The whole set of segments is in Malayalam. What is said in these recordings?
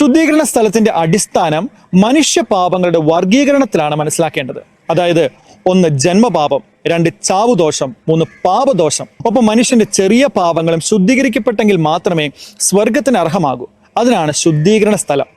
ശുദ്ധീകരണ സ്ഥലത്തിന്റെ അടിസ്ഥാനം മനുഷ്യപാപങ്ങളുടെ വർഗീകരണത്തിലാണ് മനസ്സിലാക്കേണ്ടത്. അതായത് 1 ജന്മപാപം, 2 ചാവുദോഷം, 3 പാപദോഷം. ഒപ്പം മനുഷ്യന്റെ ചെറിയ പാപങ്ങളും ശുദ്ധീകരിക്കപ്പെട്ടെങ്കിൽ മാത്രമേ സ്വർഗത്തിന് അർഹമാകൂ. അതിനാണ് ശുദ്ധീകരണ സ്ഥലം.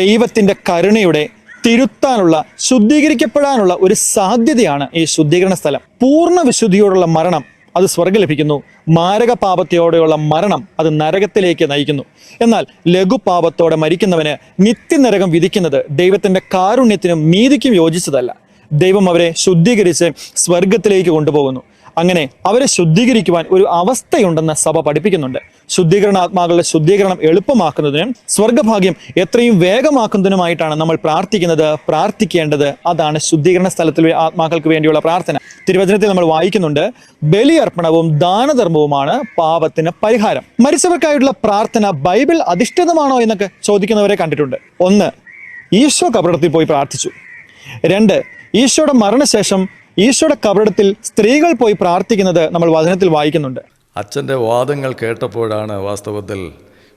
ദൈവത്തിന്റെ കരുണയുടെ തിരുത്താനുള്ള, ശുദ്ധീകരിക്കപ്പെടാനുള്ള ഒരു സാധ്യതയാണ് ഈ ശുദ്ധീകരണ സ്ഥലം. പൂർണ്ണ വിശുദ്ധിയോടുള്ള മരണം അത് സ്വർഗ്ഗം ലഭിക്കുന്നു. മാരക പാപത്തോടെയുള്ള മരണം അത് നരകത്തിലേക്ക് നയിക്കുന്നു. എന്നാൽ ലഘുപാപത്തോടെ മരിക്കുന്നവന് നിത്യനരകം വിധിക്കുന്നത് ദൈവത്തിന്റെ കാരുണ്യത്തിനും നീതിക്കും യോജിച്ചതല്ല. ദൈവം അവരെ ശുദ്ധീകരിച്ച് സ്വർഗത്തിലേക്ക് കൊണ്ടുപോകുന്നു. അങ്ങനെ അവരെ ശുദ്ധീകരിക്കുവാൻ ഒരു അവസ്ഥയുണ്ടെന്ന് സഭ പഠിപ്പിക്കുന്നുണ്ട്. ശുദ്ധീകരണാത്മാക്കളുടെ ശുദ്ധീകരണം എളുപ്പമാക്കുന്നതിനും സ്വർഗഭാഗ്യം എത്രയും വേഗമാക്കുന്നതിനുമായിട്ടാണ് നമ്മൾ പ്രാർത്ഥിക്കേണ്ടത്. അതാണ് ശുദ്ധീകരണ സ്ഥലത്തിലെ ആത്മാക്കൾക്ക് വേണ്ടിയുള്ള പ്രാർത്ഥന. തിരുവചനത്തിൽ നമ്മൾ വായിക്കുന്നുണ്ട്, ബലിയർപ്പണവും ദാനധർമ്മവുമാണ് പാപത്തിന് പരിഹാരം. മരിച്ചവർക്കായിട്ടുള്ള പ്രാർത്ഥന ബൈബിൾ അധിഷ്ഠിതമാണോ എന്നൊക്കെ ചോദിക്കുന്നവരെ കണ്ടിട്ടുണ്ട്. 1, ഈശോ കബറിടത്തിൽ പോയി പ്രാർത്ഥിച്ചു. 2, ഈശോയുടെ മരണശേഷം ഈശോയുടെ കബറിടത്തിൽ സ്ത്രീകൾ പോയി പ്രാർത്ഥിക്കുന്നത് നമ്മൾ വചനത്തിൽ വായിക്കുന്നുണ്ട്. അച്ഛൻ്റെ വാദങ്ങൾ കേട്ടപ്പോഴാണ് വാസ്തവത്തിൽ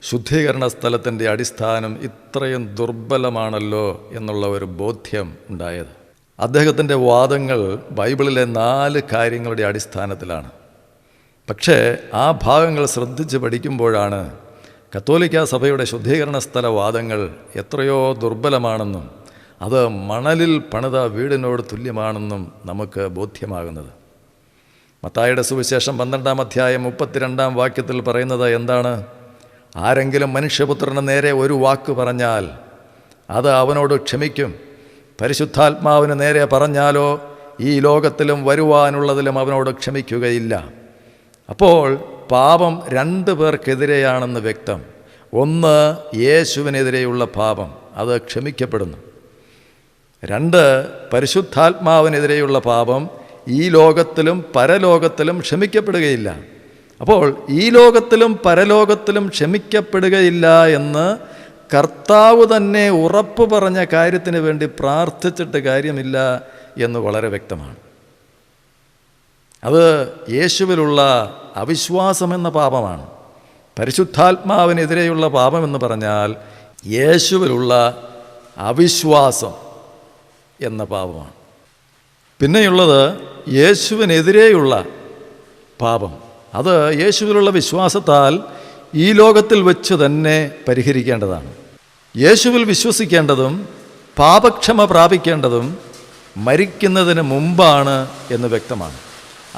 ശുദ്ധീകരണ സ്ഥലത്തിൻ്റെ അടിസ്ഥാനം ഇത്രയും ദുർബലമാണല്ലോ എന്നുള്ള ഒരു ബോധ്യം ഉണ്ടായത്. അദ്ദേഹത്തിൻ്റെ വാദങ്ങൾ ബൈബിളിലെ 4 കാര്യങ്ങളുടെ അടിസ്ഥാനത്തിലാണ്. പക്ഷേ ആ ഭാഗങ്ങൾ ശ്രദ്ധിച്ച് പഠിക്കുമ്പോഴാണ് കത്തോലിക്കാ സഭയുടെ ശുദ്ധീകരണ സ്ഥല വാദങ്ങൾ എത്രയോ ദുർബലമാണെന്നും അത് മണലിൽ പണിത വീടിനോട് തുല്യമാണെന്നും നമുക്ക് ബോധ്യമാകുന്നത്. മത്തായിയുടെ സുവിശേഷം 12-ാം അധ്യായം 32-ാം വാക്യത്തിൽ പറയുന്നത് എന്താണ്? ആരെങ്കിലും മനുഷ്യപുത്രന് നേരെ ഒരു വാക്ക് പറഞ്ഞാൽ അത് അവനോട് ക്ഷമിക്കും. പരിശുദ്ധാത്മാവിന് നേരെ പറഞ്ഞാലോ ഈ ലോകത്തിലും വരുവാനുള്ളതിലും അവനോട് ക്ഷമിക്കുകയില്ല. അപ്പോൾ പാപം 2 പേർക്കെതിരെയാണെന്ന് വ്യക്തം. 1, യേശുവിനെതിരെയുള്ള പാപം, അത് ക്ഷമിക്കപ്പെടുന്നു. 2, പരിശുദ്ധാത്മാവിനെതിരെയുള്ള പാപം ഈ ലോകത്തിലും പരലോകത്തിലും ക്ഷമിക്കപ്പെടുകയില്ല. അപ്പോൾ ഈ ലോകത്തിലും പരലോകത്തിലും ക്ഷമിക്കപ്പെടുകയില്ല എന്ന് കർത്താവ് തന്നെ ഉറപ്പ് പറഞ്ഞ കാര്യത്തിന് വേണ്ടി പ്രാർത്ഥിച്ചിട്ട് കാര്യമില്ല എന്ന് വളരെ വ്യക്തമാണ്. അത് യേശുവിലുള്ള അവിശ്വാസമെന്ന പാപമാണ്. പരിശുദ്ധാത്മാവിനെതിരെയുള്ള പാപമെന്ന് പറഞ്ഞാൽ യേശുവിലുള്ള അവിശ്വാസം എന്ന പാപമാണ്. പിന്നെയുള്ളത് യേശുവിനെതിരെയുള്ള പാപം. അത് യേശുവിലുള്ള വിശ്വാസത്താൽ ഈ ലോകത്തിൽ വെച്ച് തന്നെ പരിഹരിക്കേണ്ടതാണ്. യേശുവിൽ വിശ്വസിക്കേണ്ടതും പാപക്ഷമ പ്രാപിക്കേണ്ടതും മരിക്കുന്നതിന് മുമ്പാണ് എന്ന് വ്യക്തമാണ്.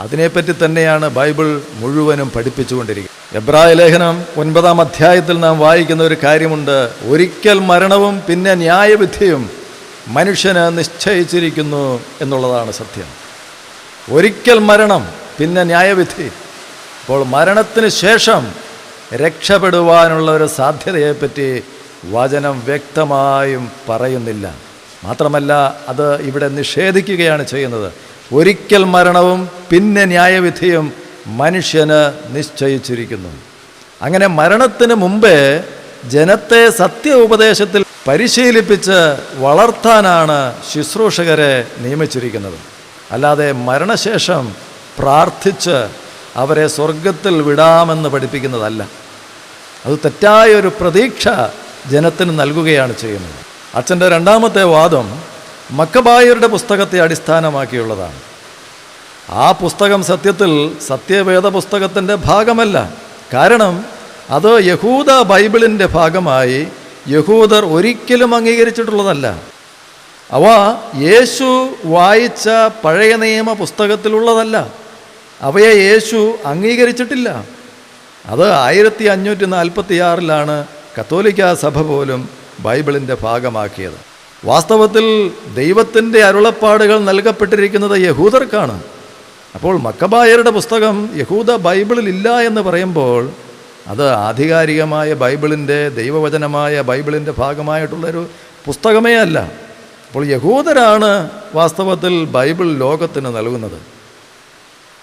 അതിനെപ്പറ്റി തന്നെയാണ് ബൈബിൾ മുഴുവനും പഠിപ്പിച്ചുകൊണ്ടിരിക്കുന്നത്. എബ്രായ ലേഖനം 9-ാം അധ്യായത്തിൽ നാം വായിക്കുന്ന ഒരു കാര്യമുണ്ട്. ഒരിക്കൽ മരണവും പിന്നെ ന്യായവിധിയും മനുഷ്യന് നിശ്ചയിച്ചിരിക്കുന്നു എന്നുള്ളതാണ് സത്യം. ഒരിക്കൽ മരണം, പിന്നെ ന്യായവിധി. അപ്പോൾ മരണത്തിന് ശേഷം രക്ഷപ്പെടുവാനുള്ള ഒരു സാധ്യതയെപ്പറ്റി വചനം വ്യക്തമായും പറയുന്നില്ല. മാത്രമല്ല അത് ഇവിടെ നിഷേധിക്കുകയാണ് ചെയ്യുന്നത്. ഒരിക്കൽ മരണവും പിന്നെ ന്യായവിധിയും മനുഷ്യന് നിശ്ചയിച്ചിരിക്കുന്നു. അങ്ങനെ മരണത്തിന് മുമ്പേ ജനത്തെ സത്യ ഉപദേശത്തിൽ പരിശീലിപ്പിച്ച് വളർത്താനാണ് ശുശ്രൂഷകരെ നിയമിച്ചിരിക്കുന്നത്. അല്ലാതെ മരണശേഷം പ്രാർത്ഥിച്ച് അവരെ സ്വർഗത്തിൽ വിടാമെന്ന് പഠിപ്പിക്കുന്നതല്ല. അത് തെറ്റായൊരു പ്രതീക്ഷ ജനത്തിന് നൽകുകയാണ് ചെയ്യുന്നത്. അച്ഛൻ്റെ 2ാമത്തെ വാദം മക്കബായരുടെ പുസ്തകത്തെ അടിസ്ഥാനമാക്കിയുള്ളതാണ്. ആ പുസ്തകം സത്യത്തിൽ സത്യവേദ പുസ്തകത്തിൻ്റെ ഭാഗമല്ല. കാരണം അത് യഹൂദ ബൈബിളിൻ്റെ ഭാഗമായി യഹൂദർ ഒരിക്കലും അംഗീകരിച്ചിട്ടുള്ളതല്ല. അവ യേശു വായിച്ച പഴയ നിയമ പുസ്തകത്തിലുള്ളതല്ല. അവയെ യേശു അംഗീകരിച്ചിട്ടില്ല. അത് 1546 കത്തോലിക്കാ സഭ പോലും ബൈബിളിൻ്റെ ഭാഗമാക്കിയത്. വാസ്തവത്തിൽ ദൈവത്തിൻ്റെ അരുളപ്പാടുകൾ നൽകപ്പെട്ടിരിക്കുന്നത് യഹൂദർക്കാണ്. അപ്പോൾ മക്കബായരുടെ പുസ്തകം യഹൂദ ബൈബിളിലില്ല എന്ന് പറയുമ്പോൾ അത് ആധികാരികമായ ബൈബിളിൻ്റെ, ദൈവവചനമായ ബൈബിളിൻ്റെ ഭാഗമായിട്ടുള്ളൊരു പുസ്തകമേ അല്ല. അപ്പോൾ യഹൂദരാണ് വാസ്തവത്തിൽ ബൈബിൾ ലോകത്തിന് നൽകുന്നത്.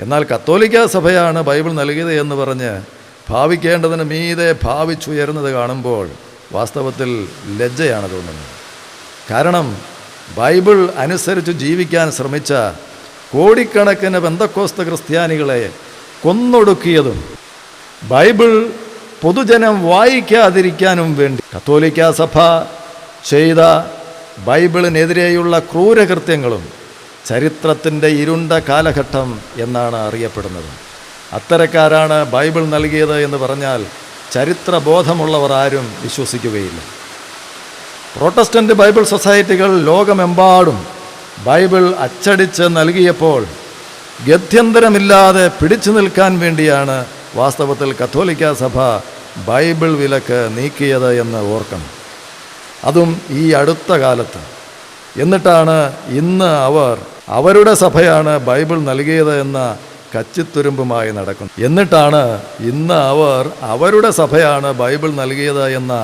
എന്നാൽ കത്തോലിക്കാ സഭയാണ് ബൈബിൾ നൽകിയത് എന്ന് പറഞ്ഞ് ഭാവിക്കേണ്ടതിന് മീതെ ഭാവിച്ചുയരുന്നത് കാണുമ്പോൾ വാസ്തവത്തിൽ ലജ്ജയാണ് തോന്നുന്നത്. കാരണം ബൈബിൾ അനുസരിച്ച് ജീവിക്കാൻ ശ്രമിച്ച കോടിക്കണക്കിന് പെന്തക്കോസ്ത് ക്രിസ്ത്യാനികളെ കൊന്നൊടുക്കിയതും ബൈബിൾ പൊതുജനം വായിക്കാതിരിക്കാനും വേണ്ടി കത്തോലിക്കാ സഭ ചെയ്ത ബൈബിളിനെതിരെയുള്ള ക്രൂരകൃത്യങ്ങളും ചരിത്രത്തിൻ്റെ ഇരുണ്ട കാലഘട്ടം എന്നാണ് അറിയപ്പെടുന്നത്. അത്തരക്കാരാണ് ബൈബിൾ നൽകിയത് എന്ന് പറഞ്ഞാൽ ചരിത്രബോധമുള്ളവർ ആരും വിശ്വസിക്കുകയില്ല. പ്രൊട്ടസ്റ്റൻ്റ് ബൈബിൾ സൊസൈറ്റികൾ ലോകമെമ്പാടും ബൈബിൾ അച്ചടിച്ച് നൽകിയപ്പോൾ ഗത്യന്തരമില്ലാതെ പിടിച്ചു നിൽക്കാൻ വേണ്ടിയാണ് വാസ്തവത്തിൽ കത്തോലിക്കാ സഭ ബൈബിൾ വിലക്ക് നീക്കിയത് എന്ന് ഓർക്കണം. അതും ഈ അടുത്ത കാലത്ത്. എന്നിട്ടാണ് ഇന്ന് അവരുടെ സഭയാണ് ബൈബിൾ നൽകിയത് എന്ന കച്ചിത്തുരുമ്പുമായി നടക്കുന്നത്. എന്നിട്ടാണ് ഇന്ന് അവരുടെ സഭയാണ് ബൈബിൾ നൽകിയത് എന്ന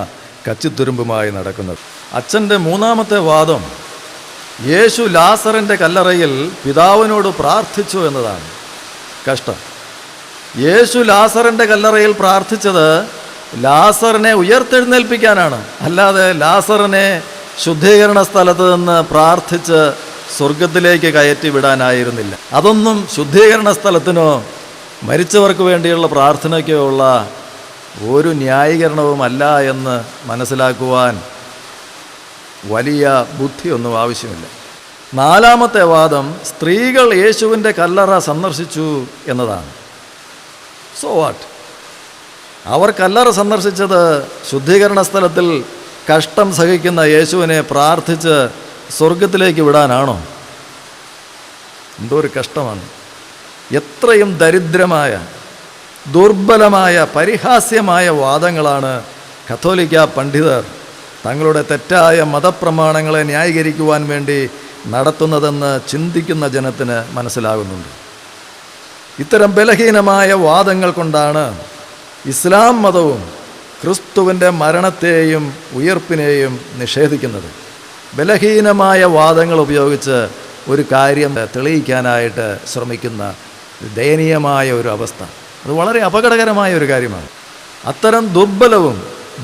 കച്ചിത്തുരുമ്പുമായി നടക്കുന്നത്. അച്ഛൻ്റെ മൂന്നാമത്തെ വാദം യേശു ലാസറിൻ്റെ കല്ലറയിൽ പിതാവിനോട് പ്രാർത്ഥിച്ചു എന്നതാണ്. കഷ്ടം. യേശു ലാസറിൻ്റെ കല്ലറയിൽ പ്രാർത്ഥിച്ചത് ലാസറിനെ ഉയർത്തെഴുന്നേൽപ്പിക്കാനാണ്, അല്ലാതെ ലാസറിനെ ശുദ്ധീകരണ സ്ഥലത്ത് നിന്ന് പ്രാർത്ഥിച്ച് സ്വർഗത്തിലേക്ക് കയറ്റി വിടാനായിരുന്നില്ല. അതൊന്നും ശുദ്ധീകരണ സ്ഥലത്തിനോ മരിച്ചവർക്ക് വേണ്ടിയുള്ള പ്രാർത്ഥനയ്ക്കോ ഉള്ള ഒരു ന്യായീകരണവുമല്ല എന്ന് മനസ്സിലാക്കുവാൻ വലിയ ബുദ്ധിയൊന്നും ആവശ്യമില്ല. നാലാമത്തെ വാദം സ്ത്രീകൾ യേശുവിൻ്റെ കല്ലറ സന്ദർശിച്ചു എന്നതാണ്. So what? അവർ കല്ലറ സന്ദർശിച്ചത് ശുദ്ധീകരണ സ്ഥലത്തിൽ കഷ്ടം സഹിക്കുന്ന യേശുവിനെ പ്രാർത്ഥിച്ച് സ്വർഗത്തിലേക്ക് വിടാനാണോ? എന്തോ ഒരു കഷ്ടമാണ്. എത്രയും ദരിദ്രമായ, ദുർബലമായ, പരിഹാസ്യമായ വാദങ്ങളാണ് കത്തോലിക്ക പണ്ഡിതർ തങ്ങളുടെ തെറ്റായ മതപ്രമാണങ്ങളെ ന്യായീകരിക്കുവാൻ വേണ്ടി നടത്തുന്നതെന്ന് ചിന്തിക്കുന്ന ജനത്തിന് മനസ്സിലാകുന്നുണ്ട്. ഇത്തരം ബലഹീനമായ വാദങ്ങൾ കൊണ്ടാണ് ഇസ്ലാം മതവും ക്രിസ്തുവിൻ്റെ മരണത്തെയും ഉയർപ്പിനെയും നിഷേധിക്കുന്നത്. ബലഹീനമായ വാദങ്ങൾ ഉപയോഗിച്ച് ഒരു കാര്യം തെളിയിക്കാനായിട്ട് ശ്രമിക്കുന്ന ദയനീയമായ ഒരു അവസ്ഥ, അത് വളരെ അപകടകരമായ ഒരു കാര്യമാണ്. അത്തരം ദുർബലവും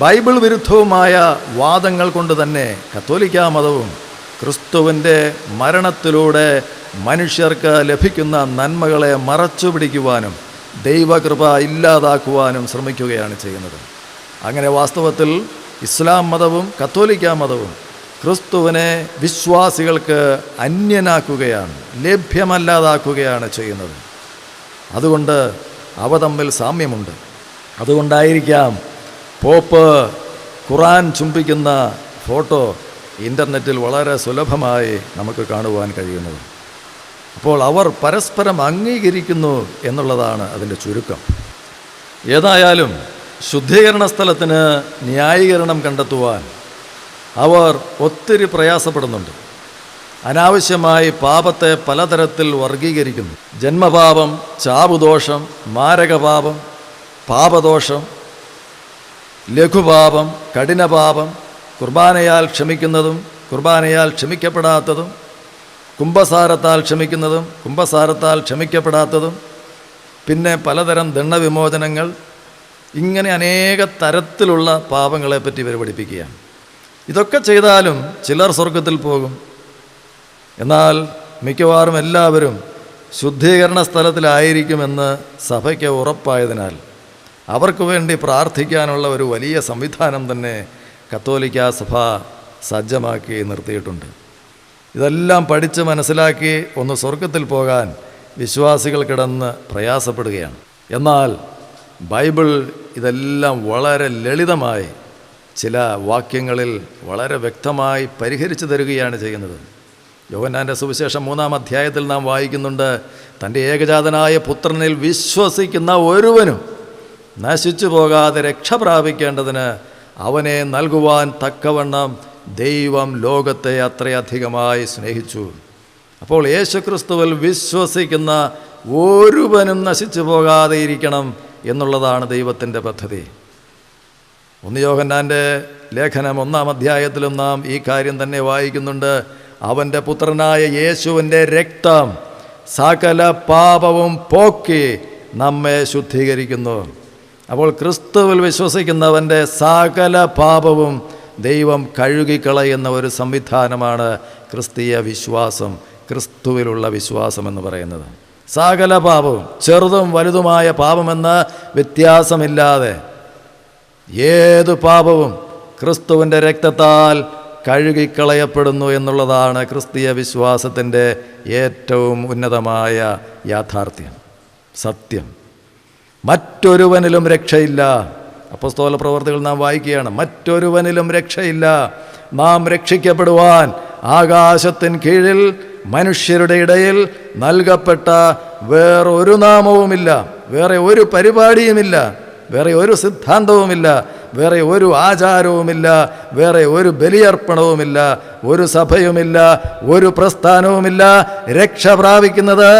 ബൈബിൾ വിരുദ്ധവുമായ വാദങ്ങൾ കൊണ്ട് തന്നെ കത്തോലിക്കാ മതവും ക്രിസ്തുവിൻ്റെ മരണത്തിലൂടെ മനുഷ്യർക്ക് ലഭിക്കുന്ന നന്മകളെ മറച്ചു പിടിക്കുവാനും ദൈവകൃപ ഇല്ലാതാക്കുവാനും ശ്രമിക്കുകയാണ് ചെയ്യുന്നത്. അങ്ങനെ വാസ്തവത്തിൽ ഇസ്ലാം മതവും കത്തോലിക്കാ മതവും ക്രിസ്തുവിനെ വിശ്വാസികൾക്ക് അന്യനാക്കുകയാണ്, ലഭ്യമല്ലാതാക്കുകയാണ് ചെയ്യുന്നത്. അതുകൊണ്ട് അവ തമ്മിൽ സാമ്യമുണ്ട്. അതുകൊണ്ടായിരിക്കാം പോപ്പ് ഖുറാൻ ചുംബിക്കുന്ന ഫോട്ടോ ഇൻ്റർനെറ്റിൽ വളരെ സുലഭമായി നമുക്ക് കാണുവാൻ കഴിയുന്നത്. അപ്പോൾ അവർ പരസ്പരം അംഗീകരിക്കുന്നു എന്നുള്ളതാണ് അതിൻ്റെ ചുരുക്കം. ഏതായാലും ശുദ്ധീകരണ സ്ഥലത്തിന് ന്യായീകരണം കണ്ടെത്തുവാൻ അവർ ഒത്തിരി പ്രയാസപ്പെടുന്നുണ്ട്. അനാവശ്യമായി പാപത്തെ പലതരത്തിൽ വർഗീകരിക്കുന്നു. ജന്മപാപം, ചാവുദോഷം, മാരകപാപം, പാപദോഷം, ലഘുപാപം, കഠിനപാപം, കുർബാനയാൽ ക്ഷമിക്കുന്നതും കുർബാനയാൽ ക്ഷമിക്കപ്പെടാത്തതും, കുംഭസാരത്താൽ ക്ഷമിക്കുന്നതും കുംഭസാരത്താൽ ക്ഷമിക്കപ്പെടാത്തതും, പിന്നെ പലതരം ദണ്ഡവിമോചനങ്ങൾ, ഇങ്ങനെ അനേക തരത്തിലുള്ള പാപങ്ങളെപ്പറ്റി ഇവർ പഠിപ്പിക്കുകയാണ്. ഇതൊക്കെ ചെയ്താലും ചിലർ സ്വർഗത്തിൽ പോകും. എന്നാൽ മിക്കവാറും എല്ലാവരും ശുദ്ധീകരണ സ്ഥലത്തിലായിരിക്കുമെന്ന് സഭയ്ക്ക് ഉറപ്പായതിനാൽ അവർക്ക് വേണ്ടി പ്രാർത്ഥിക്കാനുള്ള ഒരു വലിയ സംവിധാനം തന്നെ കത്തോലിക്കാ സഭ സജ്ജമാക്കി നിർത്തിയിട്ടുണ്ട്. ഇതെല്ലാം പഠിച്ച് മനസ്സിലാക്കി ഒന്ന് സ്വർഗത്തിൽ പോകാൻ വിശ്വാസികൾ കിടന്ന് പ്രയാസപ്പെടുകയാണ്. എന്നാൽ ബൈബിൾ ഇതെല്ലാം വളരെ ലളിതമായി ചില വാക്യങ്ങളിൽ വളരെ വ്യക്തമായി പരിഹരിച്ചു തരികയാണ് ചെയ്യുന്നത്. യോഹന്നാൻ്റെ സുവിശേഷം 3-ാം അധ്യായത്തിൽ നാം വായിക്കുന്നുണ്ട്, തൻ്റെ ഏകജാതനായ പുത്രനിൽ വിശ്വസിക്കുന്ന ഒരുവനും നശിച്ചു പോകാതെ രക്ഷ പ്രാപിക്കേണ്ടതിന് അവനെ നൽകുവാൻ തക്കവണ്ണം ദൈവം ലോകത്തെ അത്രയധികമായി സ്നേഹിച്ചു. അപ്പോൾ യേശുക്രിസ്തുവിൽ വിശ്വസിക്കുന്ന ഒരുവനും നശിച്ചു പോകാതെ ഇരിക്കണം എന്നുള്ളതാണ് ദൈവത്തിൻ്റെ പദ്ധതി. 1 യോഹന്നാൻ്റെ ലേഖനം 1-ാം അധ്യായത്തിലും നാം ഈ കാര്യം തന്നെ വായിക്കുന്നുണ്ട്. അവൻ്റെ പുത്രനായ യേശുവിൻ്റെ രക്തം സകല പാപവും പോക്കി നമ്മെ ശുദ്ധീകരിക്കുന്നു. അപ്പോൾ ക്രിസ്തുവിൽ വിശ്വസിക്കുന്നവൻ്റെ സകല പാപവും ദൈവം കഴുകിക്കളയുന്ന ഒരു സംവിധാനമാണ് ക്രിസ്തീയ വിശ്വാസം, ക്രിസ്തുവിലുള്ള വിശ്വാസം എന്ന് പറയുന്നത്. സകല പാപവും, ചെറുതും വലുതുമായ പാപമെന്ന വ്യത്യാസമില്ലാതെ ഏതു പാപവും ക്രിസ്തുവിൻ്റെ രക്തത്താൽ കഴുകിക്കളയപ്പെടുന്നു എന്നുള്ളതാണ് ക്രിസ്തീയ വിശ്വാസത്തിൻ്റെ ഏറ്റവും ഉന്നതമായ യാഥാർത്ഥ്യം, സത്യം. മറ്റൊരുവനിലും രക്ഷയില്ല. അപ്പോസ്തല പ്രവർത്തികൾ നാം വായിക്കുകയാണ്. മറ്റൊരുവനിലും രക്ഷയില്ല. നാം രക്ഷിക്കപ്പെടുവാൻ ആകാശത്തിന് കീഴിൽ മനുഷ്യരുടെ ഇടയിൽ നൽകപ്പെട്ട വേറൊരു നാമവുമില്ല, വേറെ ഒരു പരിപാടിയുമില്ല, വേറെ ഒരു സിദ്ധാന്തവുമില്ല, വേറെ ഒരു ആചാരവുമില്ല, വേറെ ഒരു ബലിയർപ്പണവുമില്ല, ഒരു സഭയുമില്ല, ഒരു പ്രസ്ഥാനവുമില്ല. രക്ഷ പ്രാപിക്കുന്നത്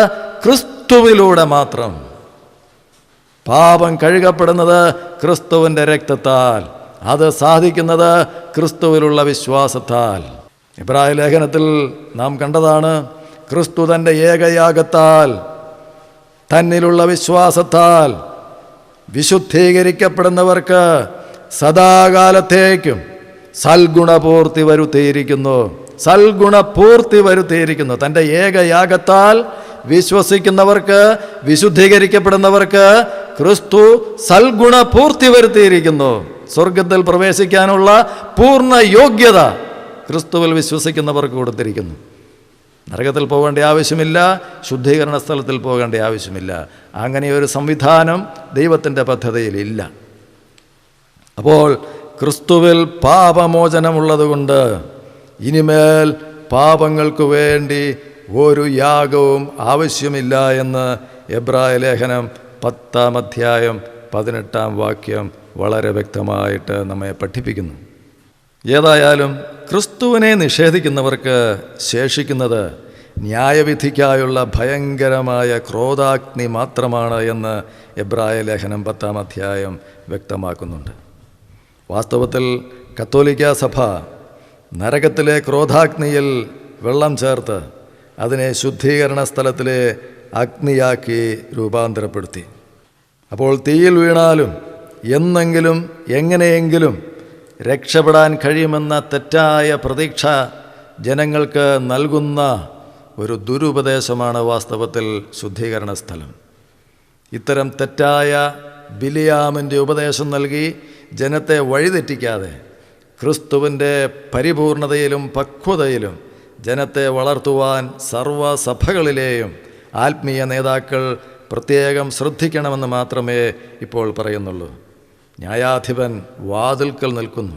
ക്രിസ്തുവിലൂടെ മാത്രം. പാപം കഴുകപ്പെടുന്നത് ക്രിസ്തുവിൻ്റെ രക്തത്താൽ. അത് സാധിക്കുന്നത് ക്രിസ്തുവിലുള്ള വിശ്വാസത്താൽ. എബ്രായ ലേഖനത്തിൽ നാം കണ്ടതാണ്, ക്രിസ്തു തൻ്റെ ഏകയാഗത്താൽ തന്നിലുള്ള വിശ്വാസത്താൽ വിശുദ്ധീകരിക്കപ്പെടുന്നവർക്ക് സദാകാലത്തേക്കും സൽഗുണപൂർത്തി വരുത്തിയിരിക്കുന്നു. സൽഗുണപൂർത്തി വരുത്തിയിരിക്കുന്നു. തൻ്റെ ഏകയാഗത്താൽ വിശ്വസിക്കുന്നവർക്ക്, വിശുദ്ധീകരിക്കപ്പെടുന്നവർക്ക് ക്രിസ്തു സൽഗുണപൂർത്തി വരുത്തിയിരിക്കുന്നു. സ്വർഗത്തിൽ പ്രവേശിക്കാനുള്ള പൂർണ്ണ യോഗ്യത ക്രിസ്തുവിൽ വിശ്വസിക്കുന്നവർക്ക് കൊടുത്തിരിക്കുന്നു. നരകത്തിൽ പോകേണ്ട ആവശ്യമില്ല, ശുദ്ധീകരണ സ്ഥലത്തിൽ പോകേണ്ട ആവശ്യമില്ല. അങ്ങനെ ഒരു സംവിധാനം ദൈവത്തിൻ്റെ പദ്ധതിയിലില്ല. അപ്പോൾ ക്രിസ്തുവിൽ പാപമോചനമുള്ളതുകൊണ്ട് ഇനിമേൽ പാപങ്ങൾക്ക് വേണ്ടി ഒരു യാഗവും ആവശ്യമില്ല എന്ന് എബ്രായ ലേഖനം 10-ാം അധ്യായം 18-ാം വാക്യം വളരെ വ്യക്തമായിട്ട് നമ്മെ പഠിപ്പിക്കുന്നു. ഏതായാലും ക്രിസ്തുവിനെ നിഷേധിക്കുന്നവർക്ക് ശേഷിക്കുന്നത് ന്യായവിധിക്കായുള്ള ഭയങ്കരമായ ക്രോധാഗ്നി മാത്രമാണ് എന്ന് എബ്രായ ലേഖനം 10-ാം അധ്യായം വ്യക്തമാക്കുന്നുണ്ട്. വാസ്തവത്തിൽ കത്തോലിക്കാ സഭ നരകത്തിലെ ക്രോധാഗ്നിയിൽ വെള്ളം ചേർത്ത് അതിനെ ശുദ്ധീകരണ സ്ഥലത്തിലെ അഗ്നിയാക്കി രൂപാന്തരപ്പെടുത്തി. അപ്പോൾ തീയിൽ വീണാലും എന്നെങ്കിലും എങ്ങനെയെങ്കിലും രക്ഷപ്പെടാൻ കഴിയുമെന്ന തെറ്റായ പ്രതീക്ഷ ജനങ്ങൾക്ക് നൽകുന്ന ഒരു ദുരുപദേശമാണ് വാസ്തവത്തിൽ ശുദ്ധീകരണ സ്ഥലം. ഇത്തരം തെറ്റായ ബിലിയാമിൻ്റെ ഉപദേശം നൽകി ജനത്തെ വഴിതെറ്റിക്കാതെ ക്രിസ്തുവിൻ്റെ പരിപൂർണതയിലും പക്വതയിലും ജനത്തെ വളർത്തുവാൻ സർവ്വസഭകളിലെയും ആത്മീയ നേതാക്കൾ പ്രത്യേകം ശ്രദ്ധിക്കണമെന്ന് മാത്രമേ ഇപ്പോൾ പറയുന്നുള്ളൂ. ന്യായാധിപൻ വാതിൽക്കൽ നിൽക്കുന്നു.